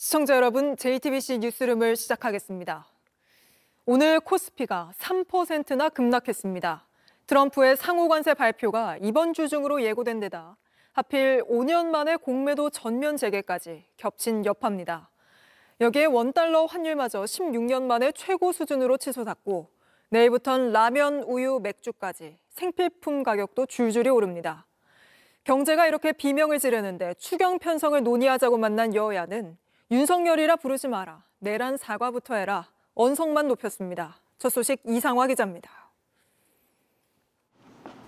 시청자 여러분, JTBC 뉴스룸을 시작하겠습니다. 오늘 코스피가 3%나 급락했습니다. 트럼프의 상호관세 발표가 이번 주 중으로 예고된 데다 하필 5년 만에 공매도 전면 재개까지 겹친 여파입니다. 여기에 원달러 환율마저 16년 만에 최고 수준으로 치솟았고 내일부턴 라면, 우유, 맥주까지 생필품 가격도 줄줄이 오릅니다. 경제가 이렇게 비명을 지르는데 추경 편성을 논의하자고 만난 여야는 윤석열이라 부르지 마라, 내란 사과부터 해라, 언성만 높였습니다. 첫 소식 이상화 기자입니다.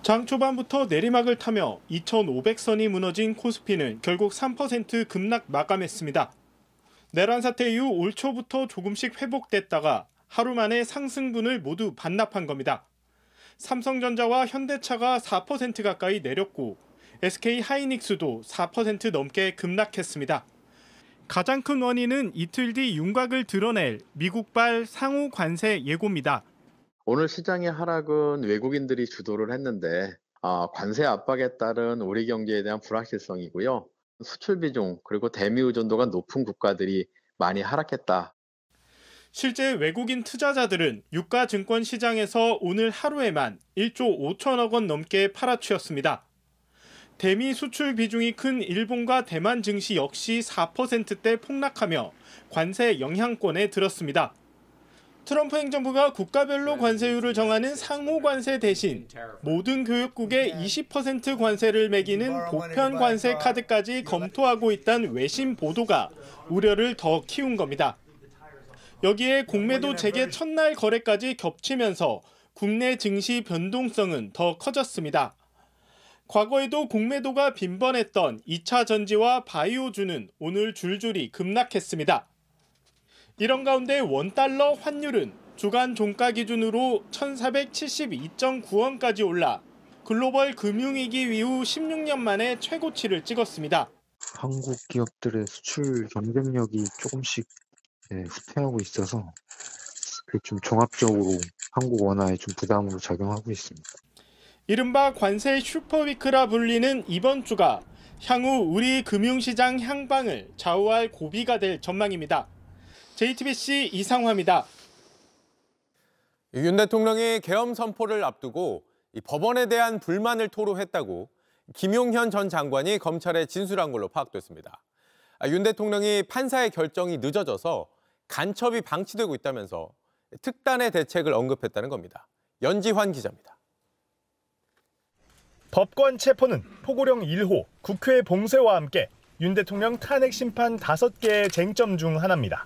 장 초반부터 내리막을 타며 2,500선이 무너진 코스피는 결국 3% 급락 마감했습니다. 내란 사태 이후 올 초부터 조금씩 회복됐다가 하루 만에 상승분을 모두 반납한 겁니다. 삼성전자와 현대차가 4% 가까이 내렸고 SK하이닉스도 4% 넘게 급락했습니다. 가장 큰 원인은 이틀 뒤 윤곽을 드러낼 미국발 상호 관세 예고입니다. 오늘 시장의 하락은 외국인들이 주도를 했는데 관세 압박에 따른 우리 경제에 대한 불확실성이고요. 수출 비중 그리고 대미 의존도가 높은 국가들이 많이 하락했다. 실제 외국인 투자자들은 유가 증권 시장에서 오늘 하루에만 1조 5천억 원 넘게 팔아치웠습니다. 대미 수출 비중이 큰 일본과 대만 증시 역시 4%대 폭락하며 관세 영향권에 들었습니다. 트럼프 행정부가 국가별로 관세율을 정하는 상호 관세 대신 모든 교역국에 20% 관세를 매기는 보편 관세 카드까지 검토하고 있다는 외신 보도가 우려를 더 키운 겁니다. 여기에 공매도 재개 첫날 거래까지 겹치면서 국내 증시 변동성은 더 커졌습니다. 과거에도 공매도가 빈번했던 2차 전지와 바이오주는 오늘 줄줄이 급락했습니다. 이런 가운데 원달러 환율은 주간 종가 기준으로 1,472.9원까지 올라 글로벌 금융위기 이후 16년 만에 최고치를 찍었습니다. 한국 기업들의 수출 경쟁력이 조금씩 후퇴하고 있어서 좀 종합적으로 한국 원화에 좀 부담으로 작용하고 있습니다. 이른바 관세 슈퍼위크라 불리는 이번 주가 향후 우리 금융시장 향방을 좌우할 고비가 될 전망입니다. JTBC 이상화입니다. 윤 대통령이 계엄 선포를 앞두고 법원에 대한 불만을 토로했다고 김용현 전 장관이 검찰에 진술한 걸로 파악됐습니다. 윤 대통령이 판사의 결정이 늦어져서 간첩이 방치되고 있다면서 특단의 대책을 언급했다는 겁니다. 연지환 기자입니다. 법관 체포는 포고령 1호 국회 봉쇄와 함께 윤 대통령 탄핵 심판 5개의 쟁점 중 하나입니다.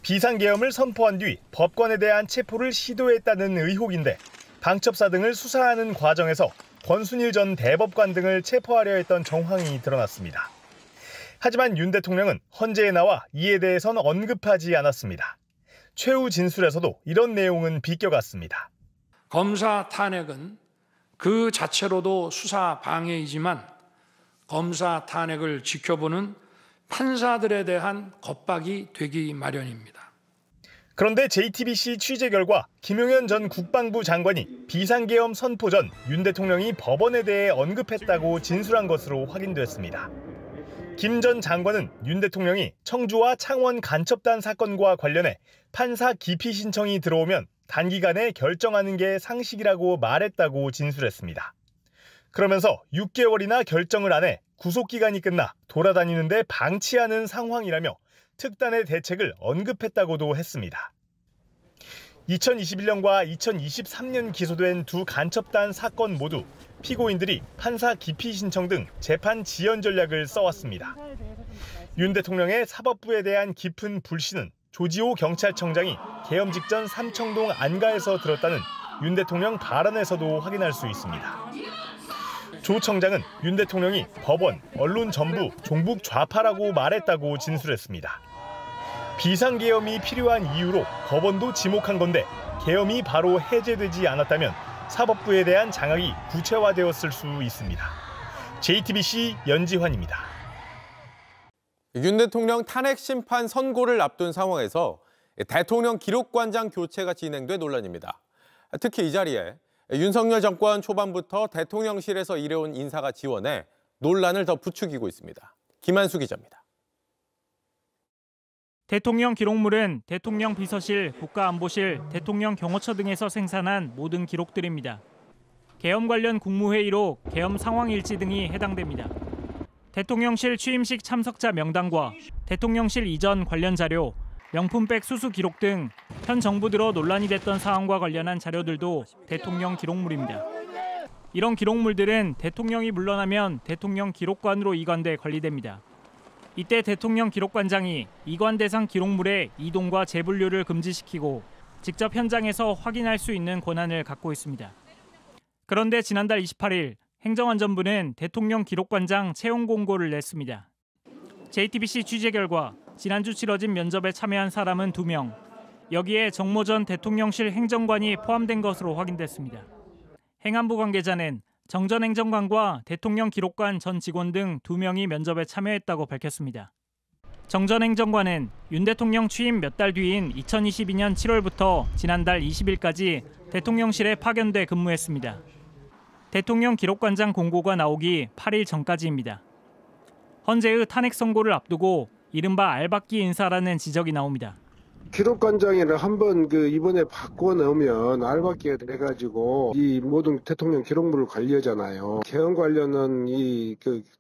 비상계엄을 선포한 뒤 법관에 대한 체포를 시도했다는 의혹인데 방첩사 등을 수사하는 과정에서 권순일 전 대법관 등을 체포하려 했던 정황이 드러났습니다. 하지만 윤 대통령은 헌재에 나와 이에 대해선 언급하지 않았습니다. 최후 진술에서도 이런 내용은 비껴갔습니다. 검사 탄핵은 그 자체로도 수사 방해이지만 검사 탄핵을 지켜보는 판사들에 대한 겁박이 되기 마련입니다. 그런데 JTBC 취재 결과 김용현 전 국방부 장관이 비상계엄 선포 전 윤 대통령이 법원에 대해 언급했다고 진술한 것으로 확인됐습니다. 김 전 장관은 윤 대통령이 청주와 창원 간첩단 사건과 관련해 판사 기피 신청이 들어오면 단기간에 결정하는 게 상식이라고 말했다고 진술했습니다. 그러면서 6개월이나 결정을 안 해 구속기간이 끝나 돌아다니는데 방치하는 상황이라며 특단의 대책을 언급했다고도 했습니다. 2021년과 2023년 기소된 두 간첩단 사건 모두 피고인들이 판사 기피 신청 등 재판 지연 전략을 써왔습니다. 윤 대통령의 사법부에 대한 깊은 불신은 조지호 경찰청장이 계엄 직전 삼청동 안가에서 들었다는 윤 대통령 발언에서도 확인할 수 있습니다. 조 청장은 윤 대통령이 법원, 언론 전부 종북 좌파라고 말했다고 진술했습니다. 비상계엄이 필요한 이유로 법원도 지목한 건데 계엄이 바로 해제되지 않았다면 사법부에 대한 장악이 구체화되었을 수 있습니다. JTBC 연지환입니다. 윤 대통령 탄핵 심판 선고를 앞둔 상황에서 대통령 기록관장 교체가 진행돼 논란입니다. 특히 이 자리에 윤석열 정권 초반부터 대통령실에서 이뤄온 인사가 지원해 논란을 더 부추기고 있습니다. 김한수 기자입니다. 대통령 기록물은 대통령 비서실, 국가안보실, 대통령 경호처 등에서 생산한 모든 기록들입니다. 계엄 관련 국무회의록, 계엄 상황일지 등이 해당됩니다. 대통령실 취임식 참석자 명단과 대통령실 이전 관련 자료, 명품백 수수 기록 등 현 정부 들어 논란이 됐던 사항과 관련한 자료들도 대통령 기록물입니다. 이런 기록물들은 대통령이 물러나면 대통령 기록관으로 이관돼 관리됩니다. 이때 대통령 기록관장이 이관 대상 기록물의 이동과 재분류를 금지시키고 직접 현장에서 확인할 수 있는 권한을 갖고 있습니다. 그런데 지난달 28일 행정안전부는 대통령 기록관장 채용 공고를 냈습니다. JTBC 취재 결과 지난주 치러진 면접에 참여한 사람은 2명, 여기에 정모 전 대통령실 행정관이 포함된 것으로 확인됐습니다. 행안부 관계자는 정 전 행정관과 대통령 기록관 전 직원 등 2명이 면접에 참여했다고 밝혔습니다. 정 전 행정관은 윤 대통령 취임 몇 달 뒤인 2022년 7월부터 지난달 20일까지 대통령실에 파견돼 근무했습니다. 대통령 기록관장 공고가 나오기 8일 전까지입니다. 헌재의 탄핵 선고를 앞두고 이른바 알박기 인사라는 지적이 나옵니다. 기록관장을 한번 이번에 바꿔놓으면 알박기가 돼가지고 이 모든 대통령 기록물을 관리하잖아요. 개헌 관련은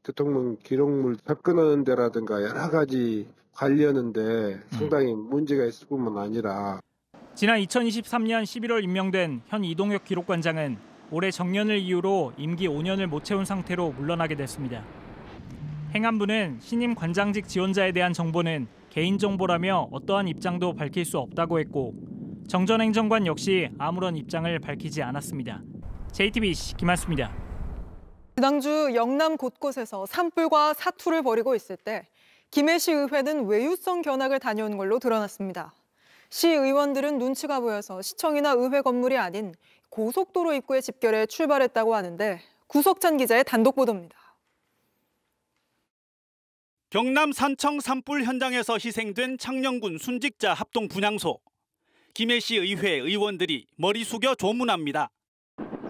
대통령 기록물 접근하는 데라든가 여러 가지 관리하는데 상당히 문제가 있을 뿐만 아니라 지난 2023년 11월 임명된 현 이동혁 기록관장은 올해 정년을 이유로 임기 5년을 못 채운 상태로 물러나게 됐습니다. 행안부는 신임 관장직 지원자에 대한 정보는 개인정보라며 어떠한 입장도 밝힐 수 없다고 했고 정 전 행정관 역시 아무런 입장을 밝히지 않았습니다. JTBC 김한수입니다. 지난주 영남 곳곳에서 산불과 사투를 벌이고 있을 때 김해시 의회는 외유성 견학을 다녀온 걸로 드러났습니다. 시 의원들은 눈치가 보여서 시청이나 의회 건물이 아닌 고속도로 입구에 집결해 출발했다고 하는데 구석찬 기자의 단독 보도입니다. 경남 산청 산불 현장에서 희생된 창녕군 순직자 합동 분향소. 김해시 의회 의원들이 머리 숙여 조문합니다.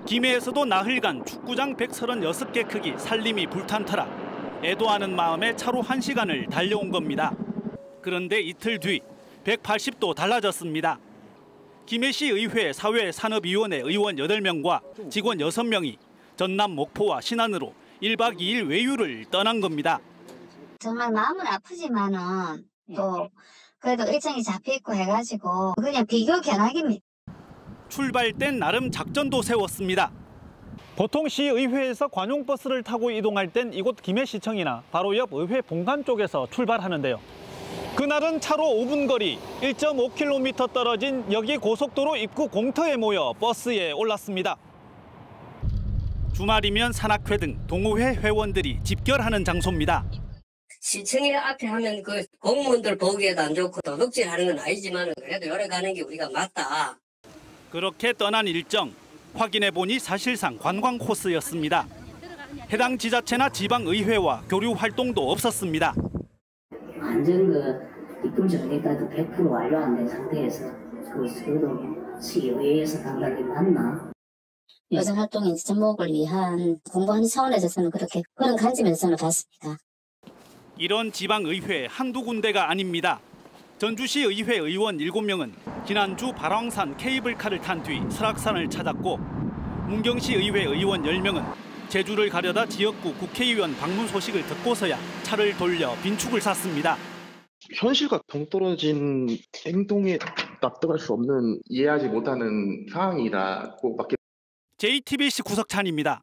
김해에서도 나흘간 축구장 136개 크기 산림이 불탄 터라 애도하는 마음에 차로 1시간을 달려온 겁니다. 그런데 이틀 뒤 180도 달라졌습니다. 김해시 의회 사회산업위원회 의원 8명과 직원 6명이 전남 목포와 신안으로 1박 2일 외유를 떠난 겁니다. 정말 마음은 아프지만은 또 그래도 일정이 잡혀있고 해가지고 그냥 비교 견학입니다. 출발 땐 나름 작전도 세웠습니다. 보통 시의회에서 관용버스를 타고 이동할 땐 이곳 김해시청이나 바로 옆 의회 본관 쪽에서 출발하는데요. 그날은 차로 5분 거리 1.5km 떨어진 여기 고속도로 입구 공터에 모여 버스에 올랐습니다. 주말이면 산악회 등 동호회 회원들이 집결하는 장소입니다. 시청에 앞에 하면 그 공무원들 보기에도 안 좋고 도둑질하는 건 아니지만 그래도 열어 가는 게 우리가 맞다. 그렇게 떠난 일정 확인해 보니 사실상 관광 코스였습니다. 해당 지자체나 지방의회와 교류 활동도 없었습니다. 완전 입금 전에까지 100% 완료 안 된 상태에서 그것도 시의회에서 감각이 맞나? 여성 활동의 접목을 위한 공부하는 차원에서는 그런 관점에서 저는 봤습니다. 이런 지방의회 한두 군데가 아닙니다. 전주시 의회 의원 7명은 지난주 발왕산 케이블카를 탄 뒤 설악산을 찾았고 문경시 의회 의원 10명은 제주를 가려다 지역구 국회의원 방문 소식을 듣고서야 차를 돌려 빈축을 샀습니다. 현실과 동떨어진 행동에 납득할 수 없는 이해하지 못하는 상황이라고밖에. JTBC 구석찬입니다.